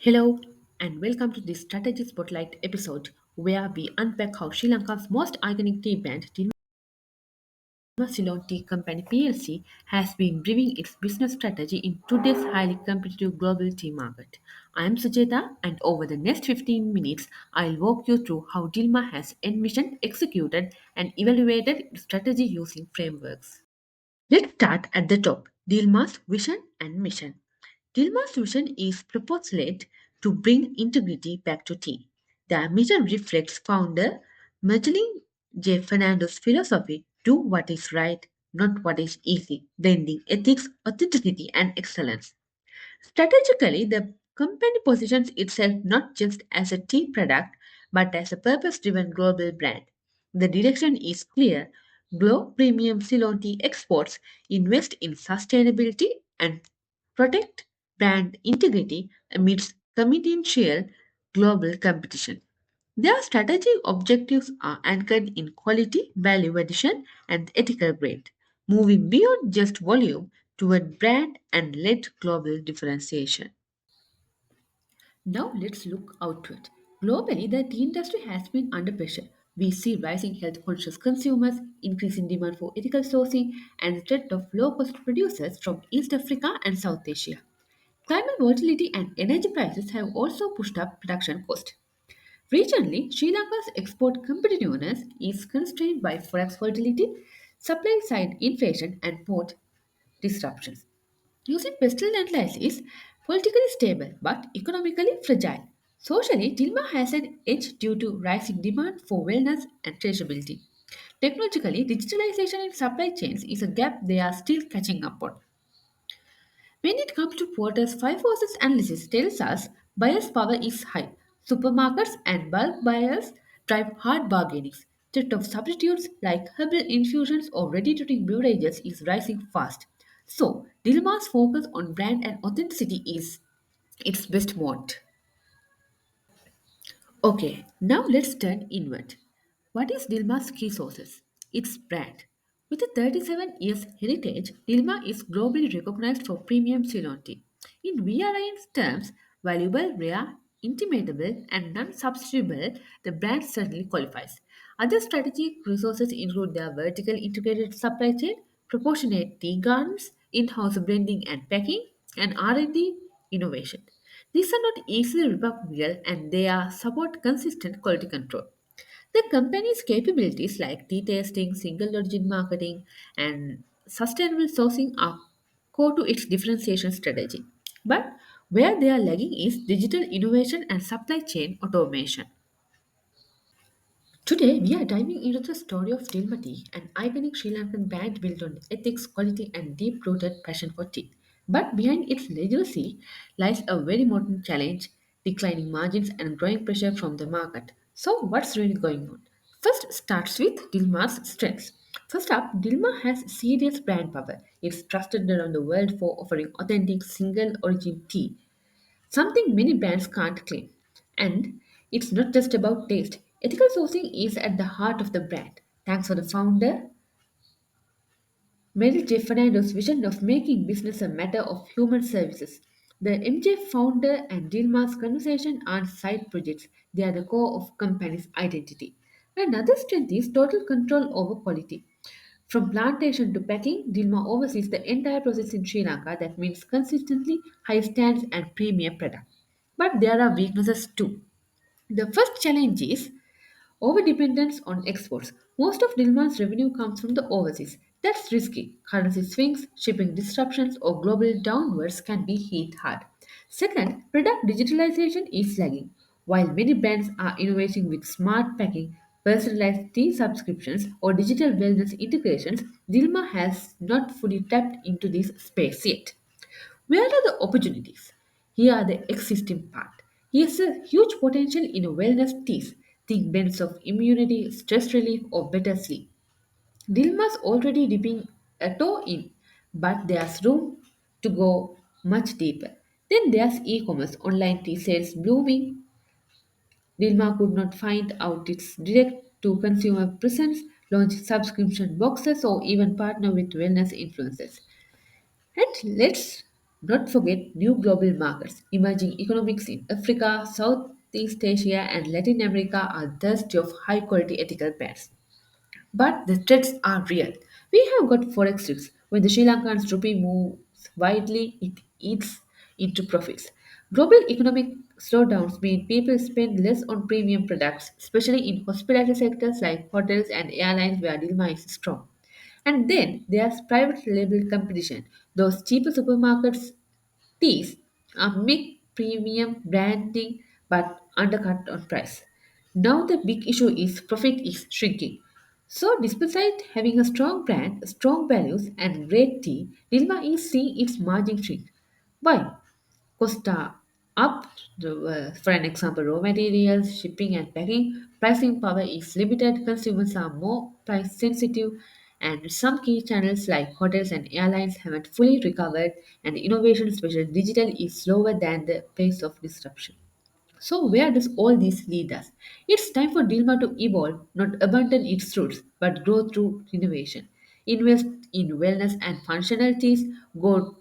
Hello, and welcome to this Strategy Spotlight episode where we unpack how Sri Lanka's most iconic tea brand, Dilmah Ceylon Tea Company PLC, has been driving its business strategy in today's highly competitive global tea market. I am Sujeta, and over the next 15 minutes, I'll walk you through how Dilmah has envisioned, executed, and evaluated its strategy using frameworks. Let's start at the top Dilmah's vision and mission. Dilma's vision is purpose-led to bring integrity back to tea. The mission reflects founder Mergelin J. Fernando's philosophy do what is right, not what is easy, blending ethics, authenticity, and excellence. Strategically, the company positions itself not just as a tea product but as a purpose driven global brand. The direction is clear. Grow premium Ceylon tea exports, invest in sustainability, and protect brand integrity amidst competitive global competition. Their strategic objectives are anchored in quality, value addition, and ethical grade, moving beyond just volume toward brand and led global differentiation. Now let's look outward. Globally, the tea industry has been under pressure. We see rising health conscious consumers, increasing demand for ethical sourcing, and the threat of low cost producers from East Africa and South Asia. Climate volatility and energy prices have also pushed up production costs. Regionally, Sri Lanka's export competitiveness is constrained by forex volatility, supply side inflation, and port disruptions. Using PESTEL analysis is politically stable but economically fragile. Socially, Dilmah has an edge due to rising demand for wellness and traceability. Technologically, digitalization in supply chains is a gap they are still catching up on. When it comes to Porter's five forces analysis tells us buyers' power is high. Supermarkets and bulk buyers drive hard bargainings. Threat of substitutes like herbal infusions or ready-to-drink beverages is rising fast. So, Dilma's focus on brand and authenticity is its best mode. Okay, now let's turn inward. What is Dilma's key sources? Its brand. With a 37 years heritage, Dilma is globally recognized for premium Ceylon tea. In VRIN terms, valuable, rare, intimatable, and non-substitutable, the brand certainly qualifies. Other strategic resources include their vertical integrated supply chain, proportionate tea gardens, in-house blending and packing, and R&D innovation. These are not easily replicable and they are support consistent quality control. The company's capabilities like tea tasting, single origin marketing, and sustainable sourcing are core to its differentiation strategy. But where they are lagging is digital innovation and supply chain automation. Today, we are diving into the story of Dilmah Tea, an iconic Sri Lankan brand built on ethics, quality, and deep rooted passion for tea. But behind its legacy lies a very modern challenge declining margins and growing pressure from the market. So, what's really going on? First starts with Dilmah's strengths. First up, Dilmah has serious brand power. It's trusted around the world for offering authentic single origin tea, something many brands can't claim. And it's not just about taste. Ethical sourcing is at the heart of the brand. Thanks for the founder, Mary J. Fernando's vision of making business a matter of human services. The MJ founder and Dilma's conversation aren't side projects, they are the core of company's identity. Another strength is total control over quality. From plantation to packing, Dilma oversees the entire process in Sri Lanka. That means consistently high standards and premium product. But there are weaknesses too. The first challenge is overdependence on exports. Most of Dilma's revenue comes from the overseas. That's risky. Currency swings, shipping disruptions, or global downwards can be hit hard. Second, product digitalization is lagging. While many brands are innovating with smart packing, personalized tea subscriptions, or digital wellness integrations, Dilma has not fully tapped into this space yet. Where are the opportunities? Here are the existing part. Here's a huge potential in wellness teas. Think benefits of immunity, stress relief, or better sleep. Dilma's already dipping a toe in, but there's room to go much deeper. Then there's e-commerce, online tea sales blooming. Dilma could not find out its direct to consumer presence, launch subscription boxes, or even partner with wellness influencers. And let's Not forget new global markets. Emerging economics in Africa, Southeast Asia, and Latin America are thirsty of high quality ethical brands. But the threats are real. We have got forex risks. When the Sri Lankan rupee moves widely, it eats into profits. Global economic slowdowns mean people spend less on premium products, especially in hospitality sectors like hotels and airlines where Dilmah is strong. And then there's private label competition. Those cheaper supermarkets teas are make premium branding but undercut on price. Now the big issue is profit is shrinking. So despite having a strong brand, strong values and great tea, Dilma is seeing its margin shrink. Why? Costa up, for an example, raw materials, shipping and packing, pricing power is limited, consumers are more price sensitive, and some key channels like hotels and airlines haven't fully recovered, and innovation, especially digital, is slower than the pace of disruption. So, where does all this lead us? It's time for Dilma to evolve, not abandon its roots, but grow through innovation. Invest in wellness and functionalities, go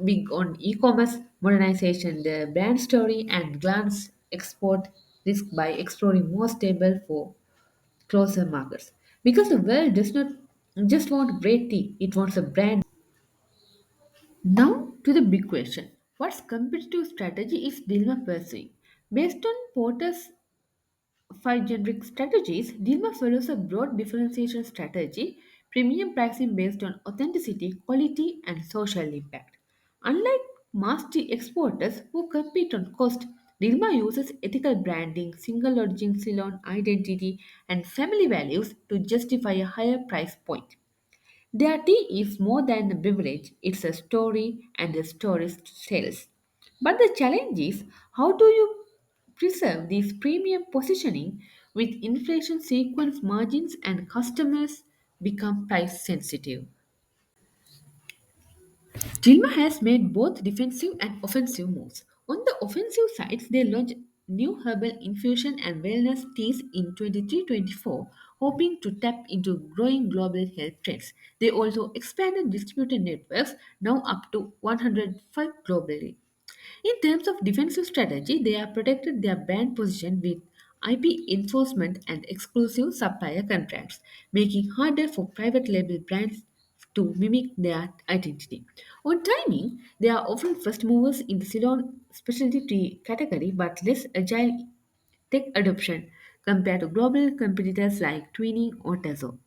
big on e-commerce, modernization, the brand story, and glance export risk by exploring more stable for closer markets. Because the world does not just want great tea, it wants a brand. Now to the big question. What competitive strategy is Dilma pursuing? Based on Porter's five generic strategies, Dilma follows a broad differentiation strategy, premium pricing based on authenticity, quality, and social impact. Unlike mass tea exporters who compete on cost, Dilma uses ethical branding, single origin Ceylon identity, and family values to justify a higher price point. Their tea is more than a beverage, it's a story, and the story sells. But the challenge is how do you preserve this premium positioning with inflation sequence margins and customers become price sensitive? Dilma has made both defensive and offensive moves. On the offensive sides, they launched new herbal infusion and wellness teas in 23-24, hoping to tap into growing global health trends. They also expanded distributor networks, now up to 105 globally. In terms of defensive strategy, they have protected their brand position with IP enforcement and exclusive supplier contracts, making harder for private label brands to mimic their identity. On timing, they are often first movers in the Ceylon specialty tea category but less agile tech adoption compared to global competitors like Twinning or Tazo.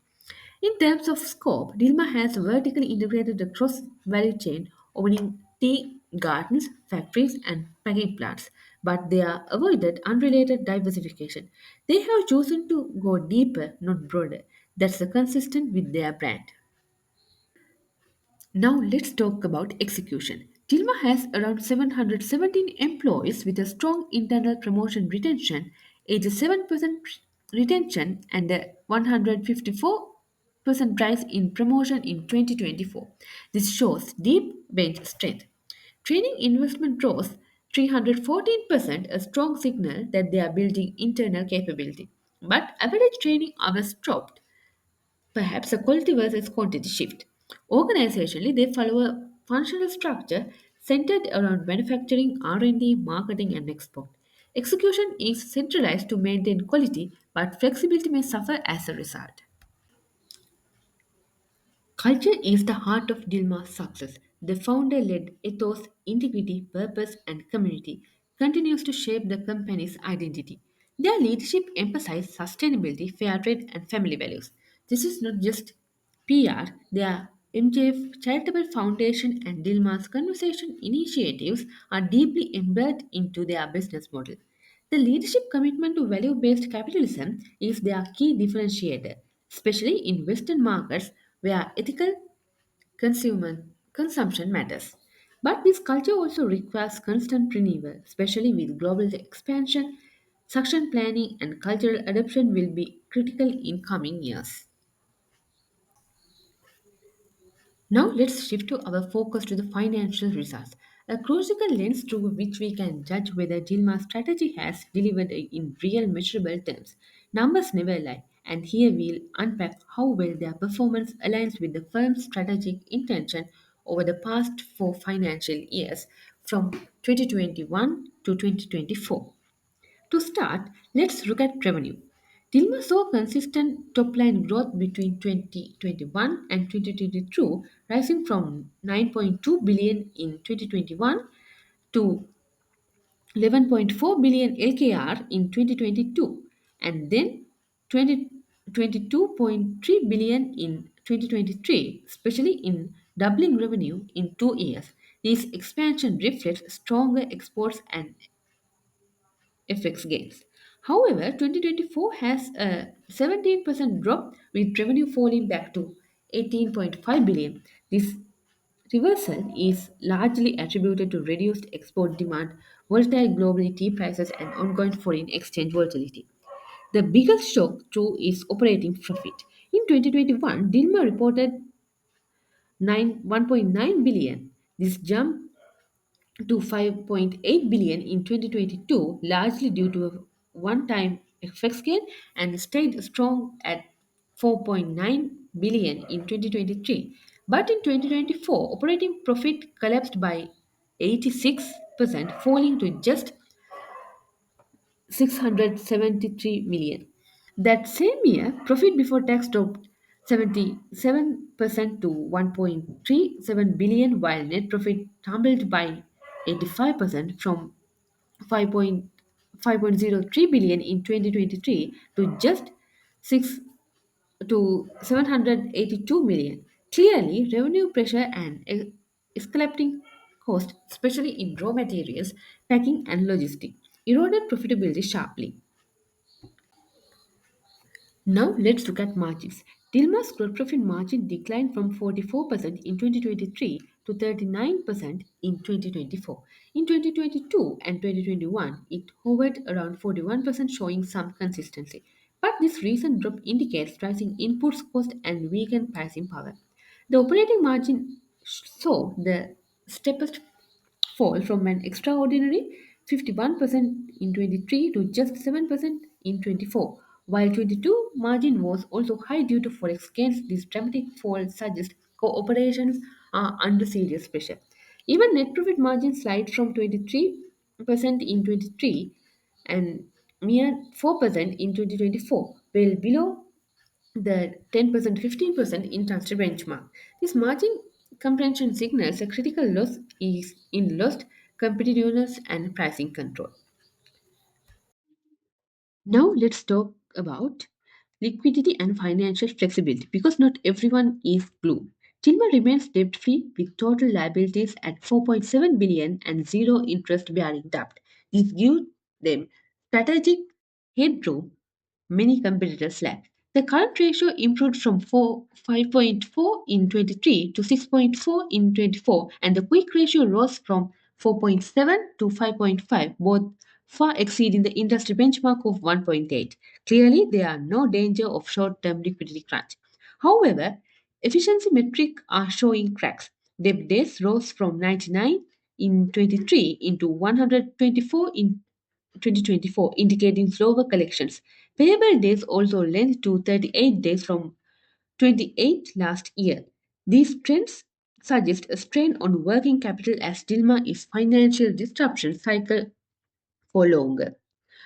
In terms of scope, Dilma has vertically integrated the cross value chain, owning tea gardens, factories, and packing plants, but they are avoided unrelated diversification. They have chosen to go deeper, not broader. That's consistent with their brand. Now let's talk about execution. Tilma has around 717 employees with a strong internal promotion retention, 87% retention, and a 154% rise in promotion in 2024. This shows deep bench strength. Training investment rose 314%, a strong signal that they are building internal capability. But average training hours dropped. Perhaps a quality versus quantity shift. Organizationally, they follow a functional structure centered around manufacturing, R&D, marketing, and export. Execution is centralized to maintain quality, but flexibility may suffer as a result. Culture is the heart of Dilma's success. The founder led ethos, integrity, purpose, and community continues to shape the company's identity. Their leadership emphasizes sustainability, fair trade, and family values. This is not just PR, their MJF Charitable Foundation and Dilma's conversation initiatives are deeply embedded into their business model. The leadership commitment to value based capitalism is their key differentiator, especially in Western markets where ethical consumer consumption matters. But this culture also requires constant renewal, especially with global expansion. Succession planning and cultural adoption will be critical in coming years. Now let's shift to our focus to the financial results, a crucial lens through which we can judge whether Dilma's strategy has delivered in real measurable terms. Numbers never lie, and here we'll unpack how well their performance aligns with the firm's strategic intention over the past four financial years from 2021 to 2024. To start, let's look at revenue. Dilmah saw consistent top-line growth between 2021 and 2022, rising from 9.2 billion in 2021 to 11.4 billion LKR in 2022 and then 22.3 billion in 2023, especially in doubling revenue in 2 years. This expansion reflects stronger exports and FX gains. However, 2024 has a 17% drop with revenue falling back to 18.5 billion. This reversal is largely attributed to reduced export demand, volatile global tea prices, and ongoing foreign exchange volatility. The biggest shock, too, is operating profit. In 2021, Dilma reported 1.9 billion. This jump to 5.8 billion in 2022, largely due to a one-time FX gain, and stayed strong at 4.9 billion in 2023. But in 2024, operating profit collapsed by 86%, falling to just 673 million. That same year, profit before tax dropped 77% to 1.37 billion, while net profit tumbled by 85% from 5.03 billion in 2023 to just 6 to 782 million. Clearly, revenue pressure and escalating cost, especially in raw materials, packing, and logistics, eroded profitability sharply. Now let's look at margins. Dilma's gross profit margin declined from 44% in 2023 to 39% in 2024. In 2022 and 2021, it hovered around 41%, showing some consistency. But this recent drop indicates rising inputs cost and weakened pricing power. The operating margin saw the steepest fall from an extraordinary 51% in 23 to just 7% in 24. While 22 margin was also high due to forex gains, this dramatic fall suggests cooperations are under serious pressure. Even net profit margin slide from 23% in 23 and mere 4% in 2024, well below the 10% 15% industry benchmark. This margin comprehension signals a critical loss is in lost competitiveness and pricing control. Now let's talk about liquidity and financial flexibility because not everyone is blue. Tilma remains debt free with total liabilities at 4.7 billion and zero interest bearing debt. This gives them strategic headroom many competitors lack. The current ratio improved from 5.4 in 23 to 6.4 in 24, and the quick ratio rose from 4.7 to 5.5, both far exceeding the industry benchmark of 1.8. Clearly, there are no danger of short-term liquidity crunch. However, efficiency metrics are showing cracks. Debt days rose from 99 in 23 into 124 in 2024, indicating slower collections. Payable days also lengthened to 38 days from 28 last year. These trends suggest a strain on working capital as Dilma is financial disruption cycle for longer.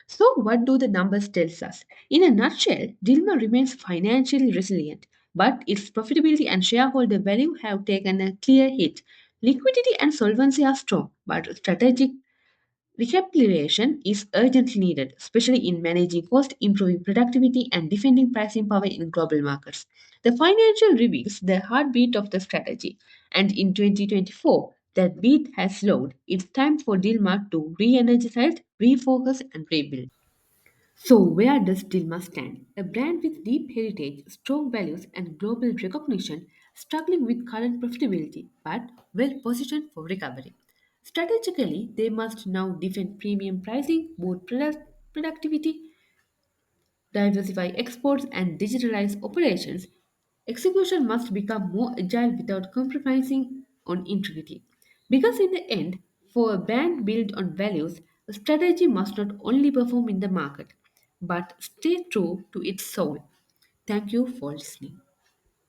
So, what do the numbers tell us? In a nutshell, Dilma remains financially resilient, but its profitability and shareholder value have taken a clear hit. Liquidity and solvency are strong, but strategic recalibration is urgently needed, especially in managing cost, improving productivity, and defending pricing power in global markets. The financial reveals the heartbeat of the strategy, and in 2024, that beat has slowed. It's time for Dilma to re energize, refocus, and rebuild. So, where does Dilma stand? A brand with deep heritage, strong values, and global recognition, struggling with current profitability, but well positioned for recovery. Strategically, they must now defend premium pricing, boost productivity, diversify exports, and digitalize operations. Execution must become more agile without compromising on integrity. Because in the end, for a brand built on values, a strategy must not only perform in the market, but stay true to its soul. Thank you for listening.